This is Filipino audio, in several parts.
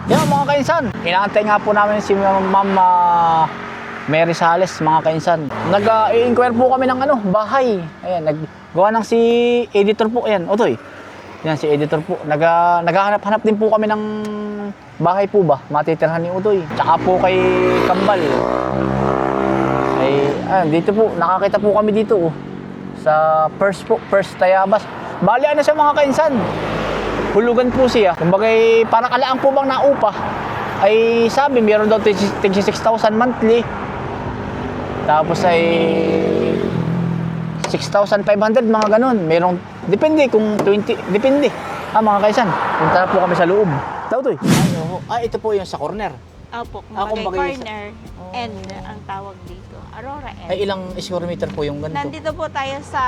Yan mga kainsan, inaantay nga po namin si Ma'am Mary Sales mga kainsan. Nag-i-inquire po kami ng bahay. Ayan, naggawa ng si editor po. Ayan, Otoy. Yan si editor po. Naghahanap-hanap din po kami ng bahay po ba, matitirhan ni Utoy. Tsaka po kay Kambal. Ayan, dito po, nakakita po kami dito sa First Tayabas. Bali ano siya mga kainsan. Hulugan po siya. Kumbaga parang alaang po bang naupa. Ay sabi, meron daw 6,000 monthly. Tapos ay 6,500 mga ganun. Merong, depende kung 20, depende. Mga kaisan, punta na po kami sa loob. Daw to ito po yung sa corner. Opo, kumbagay corner N ang tawag dito. Aurora N. Ay ilang square meter po yung ganito? Nandito po tayo sa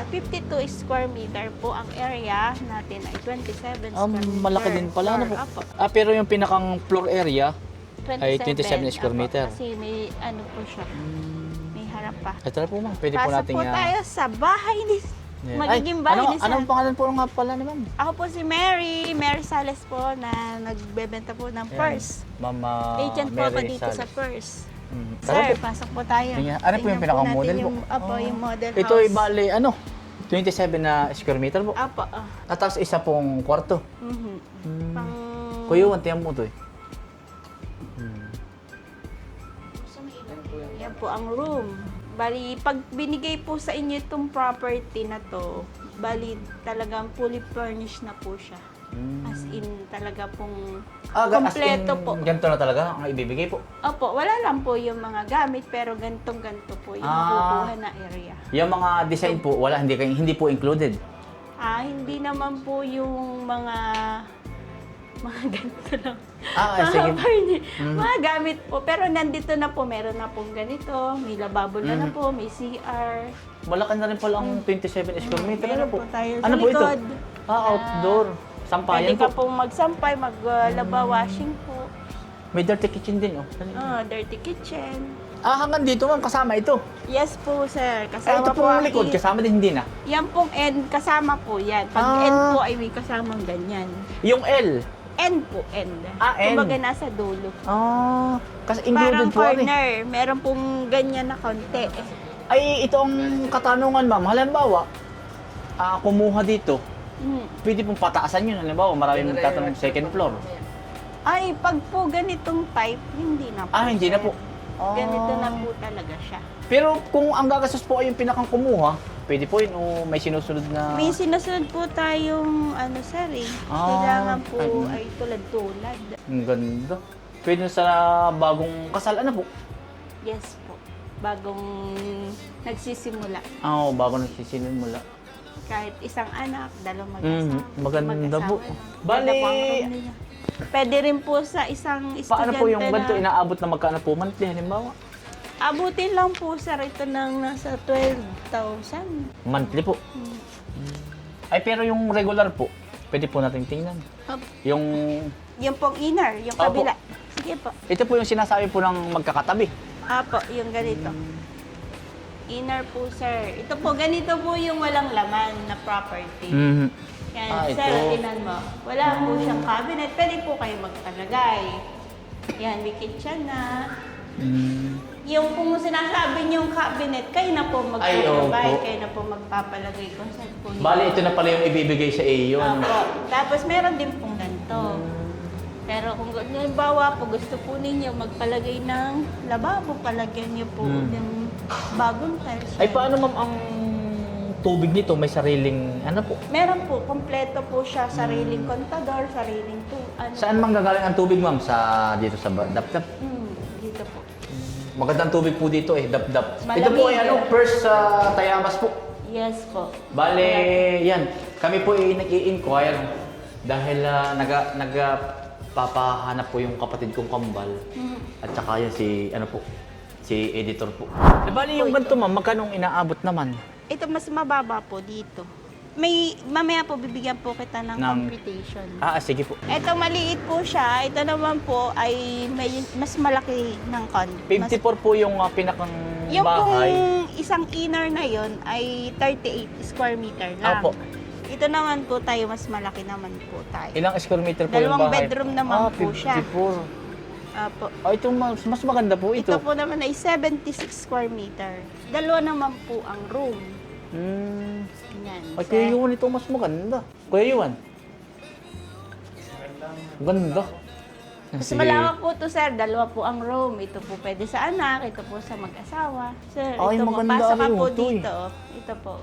52 square meter po. Ang area natin ay 27 square meter. Malaki din pala. Ano po? Opo. Pero yung pinakang floor area ay 27 square Opo, meter. Kasi may po siya. May harap pa. Ito na po ma'am, pwede po Pasok natin po tayo sa bahay ni magiging bahay ni Sal. Anong pangalan po nga pala ni ma'am? Ako po si Mary Sales po na nagbebenta po ng purse. Ma'am Agent po ako Mary dito Sales. sa purse. Tara Sir, po. pasok po tayo. Ano po yung Tingnan pinaka-model natin po? Opo, yung model Ito house. ay bali 27 na square meter po. Opo. At tapos isa pong kwarto. Pang... Kuyuan, tiyan mo to eh. Yan po ang room. Bali, pag binigay po sa inyo itong property na to, bali talagang fully furnished na po siya. As in, talaga pong kompleto po. Ganito na talaga ang ibibigay po. Opo, wala lang po yung mga gamit, pero ganito po yung makukuha na area. Yung mga design po, hindi po included. Hindi naman po yung mga ganito lang. Sige. Mga gamit po. Pero nandito na po, meron na pong ganito. May lababo na po, may CR. Malaki na rin pala ang 27 square meter. Meron Ano po? po tayo sa Ano po ito? likod. Outdoor. Sampayan Pwede ka po. pong magsampay, maglaba, washing po. May dirty kitchen din Dirty kitchen. Hanggang dito ma'am, kasama ito. Yes po, sir. Ito Kasama po pong ang likod, kasama din hindi na. Yan pong N, kasama po yan. Pag N po ay may kasamang ganyan. Yung L. N po, N. N. Kumbaga nasa dulo. Kasi Parang included po ano eh. corner. Meron pong ganyan na konti. Ay, ito ang katanungan ma'am. Halimbawa, kumuha dito, pwede pong pataasan yun. Halimbawa, maraming magtatanong second floor. Ay, pag po ganitong type, hindi na po. Hindi na po. Ganito na po talaga siya. Pero kung ang gagastos po ay yung pinakang kumuha, pwede po yun o may sinusunod na... May sinusunod po tayong, sir kailangan po ay tulad-tulad. Ang ganda. Pwede sa bagong kasal, ano po? Yes po. Bagong nagsisimula. Bagong nagsisinimula. Kahit isang anak, dalawang mag-asawa. Maganda po. Mag-asawa na. Bali, Ganda po ang room nila. Pwede rin po sa isang estudyante paano po yung ganito? na... Inaabot na magkano po monthly, halimbawa? Abutin lang po, sir, ito ng nasa 12,000. Monthly po. Ay, pero yung regular po, pwede po nating tingnan. Yung... Yung pong inner, yung Opo. kabila. Sige po. Ito po yung sinasabi po ng magkakatabi. Apo, yung ganito. Inner po, sir. Ito po, ganito po yung walang laman na property. Yan, sir, ito. tinan mo. Wala po siyang cabinet. Pwede po kayo magpalagay. Yan, may kitchen na. Yung kung sinasabi niyong cabinet, kayo na po magpapalagay, opo. kayo na po magpapalagay kung saan po. Bali, ito na pala yung ibibigay sa iyo. Opo. Tapos meron din pong ganito. Pero kung halimbawa po gusto po ninyo magpalagay ng lababo, palagyan niyo po ng bagong tiles. Ay, paano ma'am ang tubig nito? May sariling, ano po? Meron po, kompleto po siya, sariling kontador, sariling Saan manggagaling ang tubig ma'am? Dito sa dap-dap? Dito po. Magandang tubig po dito dap-dap. Malamig. Ito po ay first sa Tayabas po. Yes po. Bale, yan. Kami po ay nag-i-inquire dahil nagpapahanap po yung kapatid kong Kambal. At saka yan si editor po. Bale, yung ganito ma'am, magkano inaabot naman? Ito mas mababa po dito. Mamaya po bibigyan po kita ng computation. Sige po. Ito maliit po siya. Ito naman po ay may mas malaki ng konti. 54 po yung pinakang Yung bahay. pong isang inner na yon ay 38 square meter lang. Apo. Ito naman po tayo, mas malaki naman po tayo. Ilang square meter po yung Dalawang bahay? bedroom naman po siya. 54. Apo. Ah, ito mas maganda po ito. Ito po naman ay 76 square meter. Dalawa naman po ang room. Hmm. Yan. Ay, Kuya Yuan, ito mas maganda. Kuya Yuan. Ganda. Mas Sige. malawak po to, sir. Dalawa po ang room. Ito po pwede sa anak, ito po sa mag-asawa. Sir, Ay, ito po, maganda pasok ka rin po ito, eh. dito. Ito po.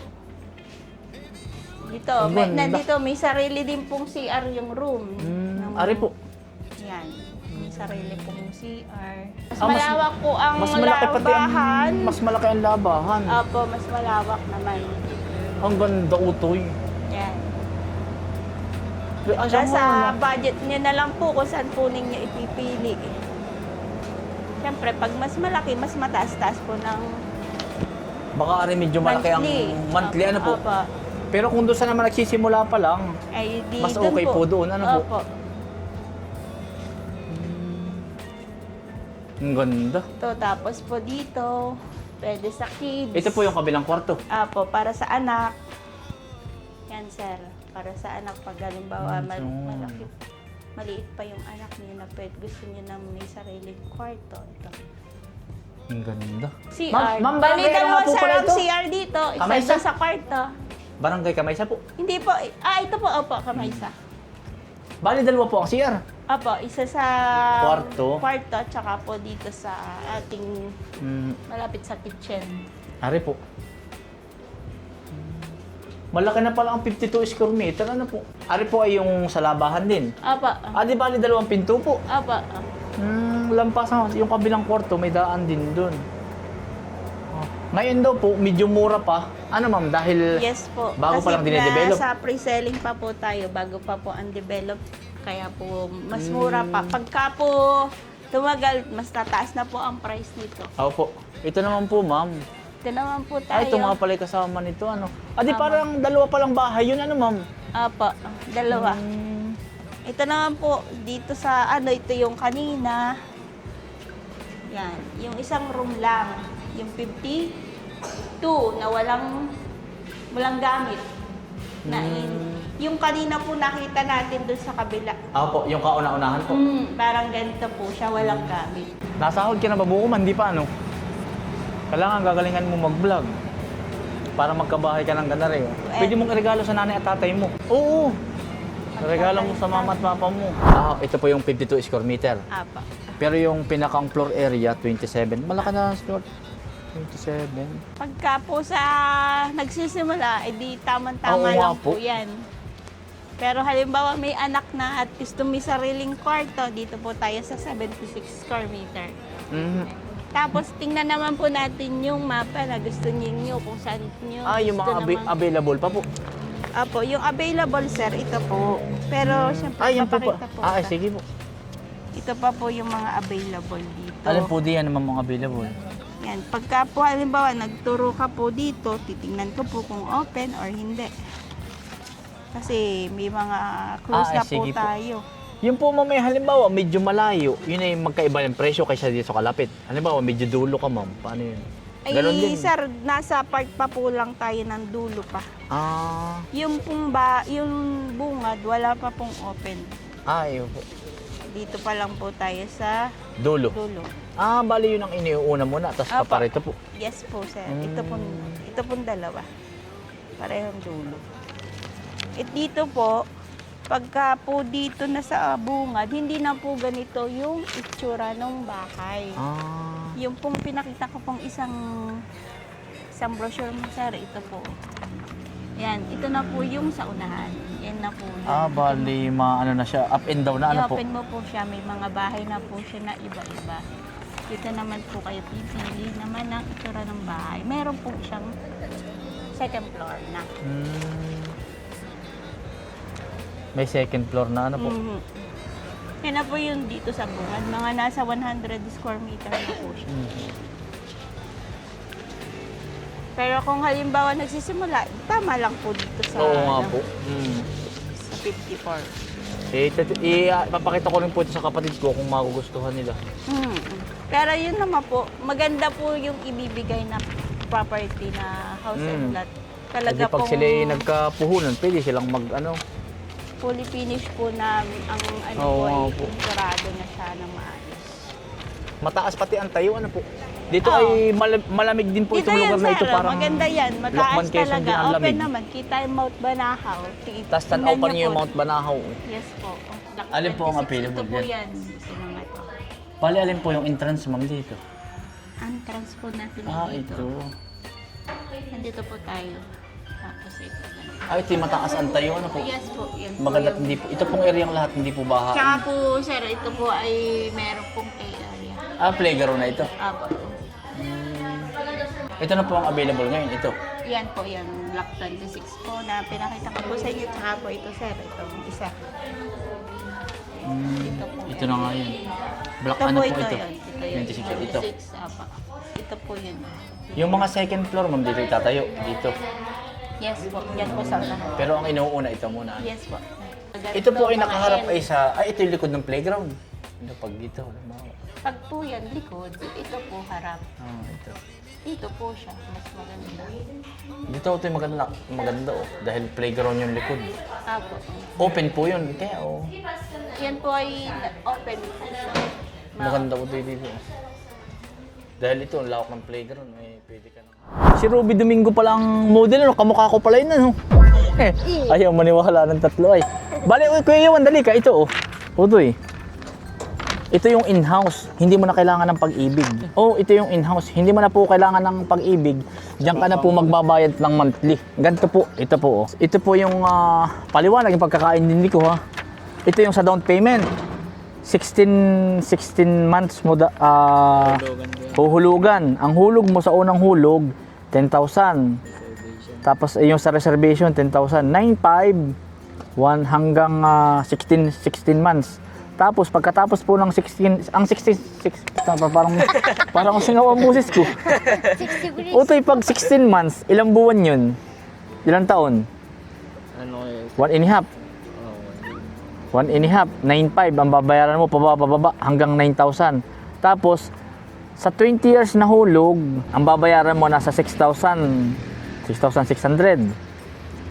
Dito, Ang ganda. nandito, may sarili din pong CR yung room. Ari po. Yan. May sarili pong CR. Mas Ah, malawak po ang Mas malaki pati labahan. mas malaki ang labahan. Opo, mas malawak naman. Ang ganda utoy. Yan. Asa mo? Sa budget niya na lang po kung saan po ninyo ipipili. Siyempre, pag mas malaki, mas mataas-taas po ng Baka ari medyo malaki ang monthly ano po. Opo. Pero kung doon sa naman nagsisimula pa lang, Ay, di mas dun okay po doon, ano po? Opo. ang ganda. To, tapos po dito, pwede sa kids. Ito po yung kabilang kwarto. Apo, para sa anak. Yan, sir. Para sa anak, pag halimbawa, malaki, maliit pa yung anak niyo na pwede, gusto niyo na may sariling kwarto. Ito. Ang ganda. CR. Ma'am, Bali, barangay dalawa po sir pala ang ito. CR dito. Isa Kamaysa? doon sa kwarto. Barangay Kamaysa po. Hindi po. Ito po. Opo, kamaysa. Bali, dalawa po ang CR. Opo, isa sa Kwarto. kwarto, tsaka po dito sa ating malapit sa kitchen. Ari po. Malaki na pala ang 52 square meter. Ano po? Ari po ay yung sa labahan din. Opo. Ah, di bali dalawang pinto po. Opo. Lampas na. Yung kabilang kwarto, may daan din dun. Oh. Ngayon daw po, medyo mura pa. Ano ma'am, dahil Yes po. bago pa lang dinedevelop. Kasi nasa pre-selling pa po tayo, bago pa po ang develop. Kaya po, mas mura pa. Pagka po tumagal, mas tataas na po ang price nito. Opo. Ito naman po ma'am. Ito naman po tayo. Ay, ito nga pala yung kasama nito. Ano? Ah, di parang dalawa palang bahay yun. Ano ma'am? Opo, dalawa. Ito naman po, dito sa ito yung kanina. Yan, yung isang room lang. Yung 52 na walang gamit. Yung kanina po nakita natin doon sa kabila. Opo, yung kauna-unahan po. Parang ganito po siya, walang gamit. Nasahod ka na ba buko man? Di pa ano? Kailangan gagalingan mo mag-vlog. Para magkabahay ka ng ganda rin. Pwede mong iregalo sa nanay at tatay mo. Oo. Regalo mo sa mama at papa mo. Ah, ito po yung 52 square meter. Apa. Pero yung pinakang floor area, 27. Malaki na ang floor. 27. Pagka po sa nagsisimula, edi tamang-tama Oo nga lang po po. yan. Pero halimbawa may anak na at gusto may sariling kwarto, dito po tayo sa 76 square meter. Tapos tingnan naman po natin yung mapa na gusto niyo kung saan niyo Ah, yung mga available pa po. Apo, yung available sir, ito po. Pero syempre Ah, yan po papakita pa. po. Ah, ito. sige po. Ito pa po yung mga available dito. Alin po diyan naman mga available? Yan, pagka po halimbawa nagturo ka po dito, titingnan ko po kung open or hindi. Kasi may mga close na po sige po. tayo. Yung po mamay halimbawa medyo malayo, yun ay magkaiba yung presyo kaysa dito sa kalapit. Halimbawa medyo dulo ka ma'am, paano yun? Ganon Ay, din. sir, nasa part pa po lang tayo ng dulo pa. Ah, Yung yung bungad, wala pa pong open. yun po. Dito pa lang po tayo sa Dulo. dulo. Ah, bali yun ang iniuuna muna, tapos Apa. paparito po. Yes po, sir. Ito pong dalawa. Parehong dulo. At dito po, pagka po dito na sa bungad, hindi na po ganito yung itsura ng bahay. Ah, Yung pong pinakita ko pong isang brochure mo, sir, ito po. Yan, ito na po yung sa unahan. Yan na po. Yan. bali ano na siya, up and down na ano po. I-open mo po siya, may mga bahay na po siya na iba-iba. Dito naman po kayo pipili naman ang itsura ng bahay. Meron po siyang second floor na. May second floor na ano po. Mhm. Yan na po yun dito sa bungad. Mga nasa 100 square meter na po siya. Pero kung halimbawa nagsisimula, tama lang po dito sa, Oo nga po. sa 54. Papakita ko rin po ito sa kapatid ko kung magugustuhan nila. Pero yun naman po, maganda po yung ibibigay na property na house and lot. Talaga Pag pong sila nagkapuhunan, pwede silang fully finish po namin ang Oo, po po. ay sigurado na siya na maayos. Mataas pati ang tayo, po. Dito Oo. ay malamig din po Dito itong yan, lugar na ito. sir. Parang Maganda yan. Lokman, Mataas Quezon talaga. din ang Open lamig. naman. Kita yung Mount Banahaw. Tapos Tingnan tanaw pa niyo niyo yung po. Mount Banahaw. Yes po. Alin po ang 26, available Ito po dyan? yan. Gusto naman ito. Bali, alin po yung entrance, ma'am, dito? Ang transport natin Ito. Nandito po tayo. Tapos ito. Ito yung mataas ang tayo, po. Yes po. Yan po Maganda, yung- hindi po. Ito pong area lahat, hindi po baha. Tsaka po, sir, ito po ay meron pong play area. Playground na ito. Apo. Ito na po ang available ngayon, ito. Yan po, yung Block 26 po na pinakita ko po sa inyo. Tsaka po ito, sir. Ito, isa. Ito po. Ito na nga yun. Black Ito ano po po ito, ito? yun. Ito yun. 26, ito. 26, apa. Ito po yun. Yung mga second floor, ma'am, dito itatayo. Dito. Yes po. Yan po sa unahan. Pero ang inuuna, ito muna. Yes po. Ito po ay Mga nakaharap L. ay sa... ito yung likod ng playground. Ito pag dito. halimbawa. Pag po yan, likod, ito po harap. Ito. Dito po siya, mas maganda. Dito ito yung maganda dahil playground yung likod. Apo. Open po yun. Kaya Yan po ay open po siya. maganda po dito. Dahil ito, ang lawak ng playground. Pwede ka na. Si Ruby Domingo palang model, kamukha ko pala yun, Ayaw maniwala ng tatlo ay. Bali, Kuya Iwan, dali ka. Ito, Utoy. Ito yung in-house. Hindi mo na kailangan ng pag-ibig. Ito yung in-house. Hindi mo na po kailangan ng pag-ibig. Diyan ka na po magbabayad ng monthly. Ganito po. Ito po, Ito po yung paliwanag, yung pagkakaintindi ko, Ito yung sa down payment. 16 months mo huhulugan. Ang hulog mo sa unang hulog, 10,000. Tapos yung sa reservation, 10,000. 9,500, 1 hanggang 16 months. Tapos pagkatapos po ng 16, ang 16, parang singaw ang busis ko. Utoy, pag 16 months, ilang buwan yun? Ilang taon? 1 and a half. 1 and a half, 9,500 ang babayaran mo pababa hanggang 9,000. Tapos sa 20 years na hulog, ang babayaran mo nasa 6,600.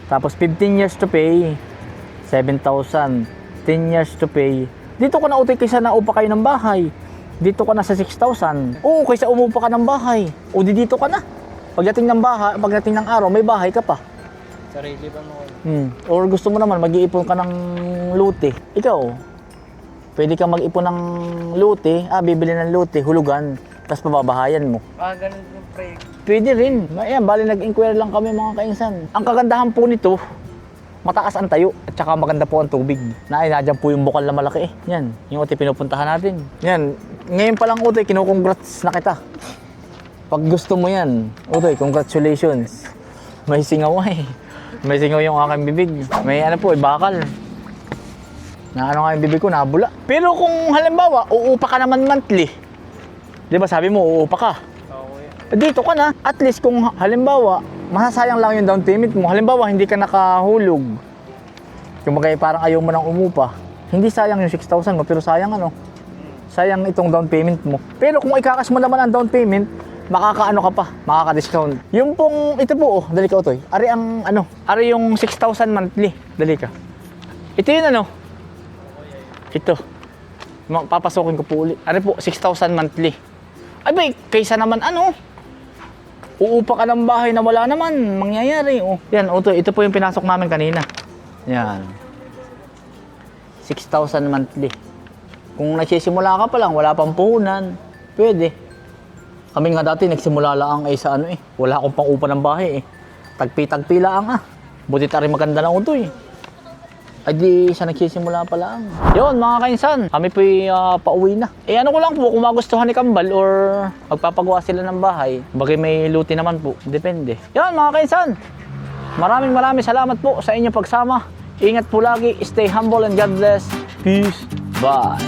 Tapos 15 years to pay, 7,000. 10 years to pay. Dito ka na, Utoy, kaysa naupa kayo ng bahay. Dito ka na sa 6,000. Oo, kaysa umupa ka ng bahay. O dito ka na. Pagdating ng araw, may bahay ka pa. Sarili pa mo. Or gusto mo naman, mag-iipon ka ng lote. Ikaw, pwede kang mag-ipon ng lote, bibili ng lote, hulugan, tapos pababahayan mo. Ganun yung pre. Pwede rin. Ayan, bali nag-inquire lang kami mga kainsan. Ang kagandahan po nito, mataas ang tayo at saka maganda po ang tubig. Nadyan po yung bukal na malaki. Yan, yung Utoy pinupuntahan natin. Yan, ngayon pa lang Utoy, kinukongrats na kita. Pag gusto mo yan, Utoy, congratulations. May singaw May singaw yung aking bibig. May bakal. Na nga yung bibig ko, nabula. Pero kung halimbawa, uupa ka naman monthly. Di ba sabi mo, uupa ka. Dito ka na, at least kung halimbawa, masasayang lang yung down payment mo. Halimbawa, hindi ka nakahulog. Yung parang ayaw mo nang umupa. Hindi sayang yung 6,000 mo, pero sayang sayang itong down payment mo. Pero kung ikakas mo naman ang down payment, makakaano ka pa, makaka-discount. Yung pong, ito po, dali ka Utoy. Ari ang ari yung 6,000 monthly. Dali ka. Ito yun Ito. Papasokin ko po ulit. Ari po, 6,000 monthly. Ay ba, kaysa naman uupa ka ng bahay na wala naman, mangyayari. Yan, Utoy, ito po yung pinasok namin kanina. Yan. 6,000 monthly. Kung nagsisimula ka pa lang, wala pang puhunan, pwede. Kami nga dati, nagsimula lang sa wala akong pang-upa ng bahay Tagpi-tagpi lang Buti tari maganda na Utoy. Ay di siya nagsisimula pa lang. Yun mga kainsan, kami po'y pauwi na. Ano ko lang po, kung magustuhan ni Kambal or magpapagawa sila ng bahay, bagay may luti naman po, depende. Yun mga kainsan, maraming salamat po sa inyong pagsama. Ingat po lagi, stay humble and God bless. Peace. Bye.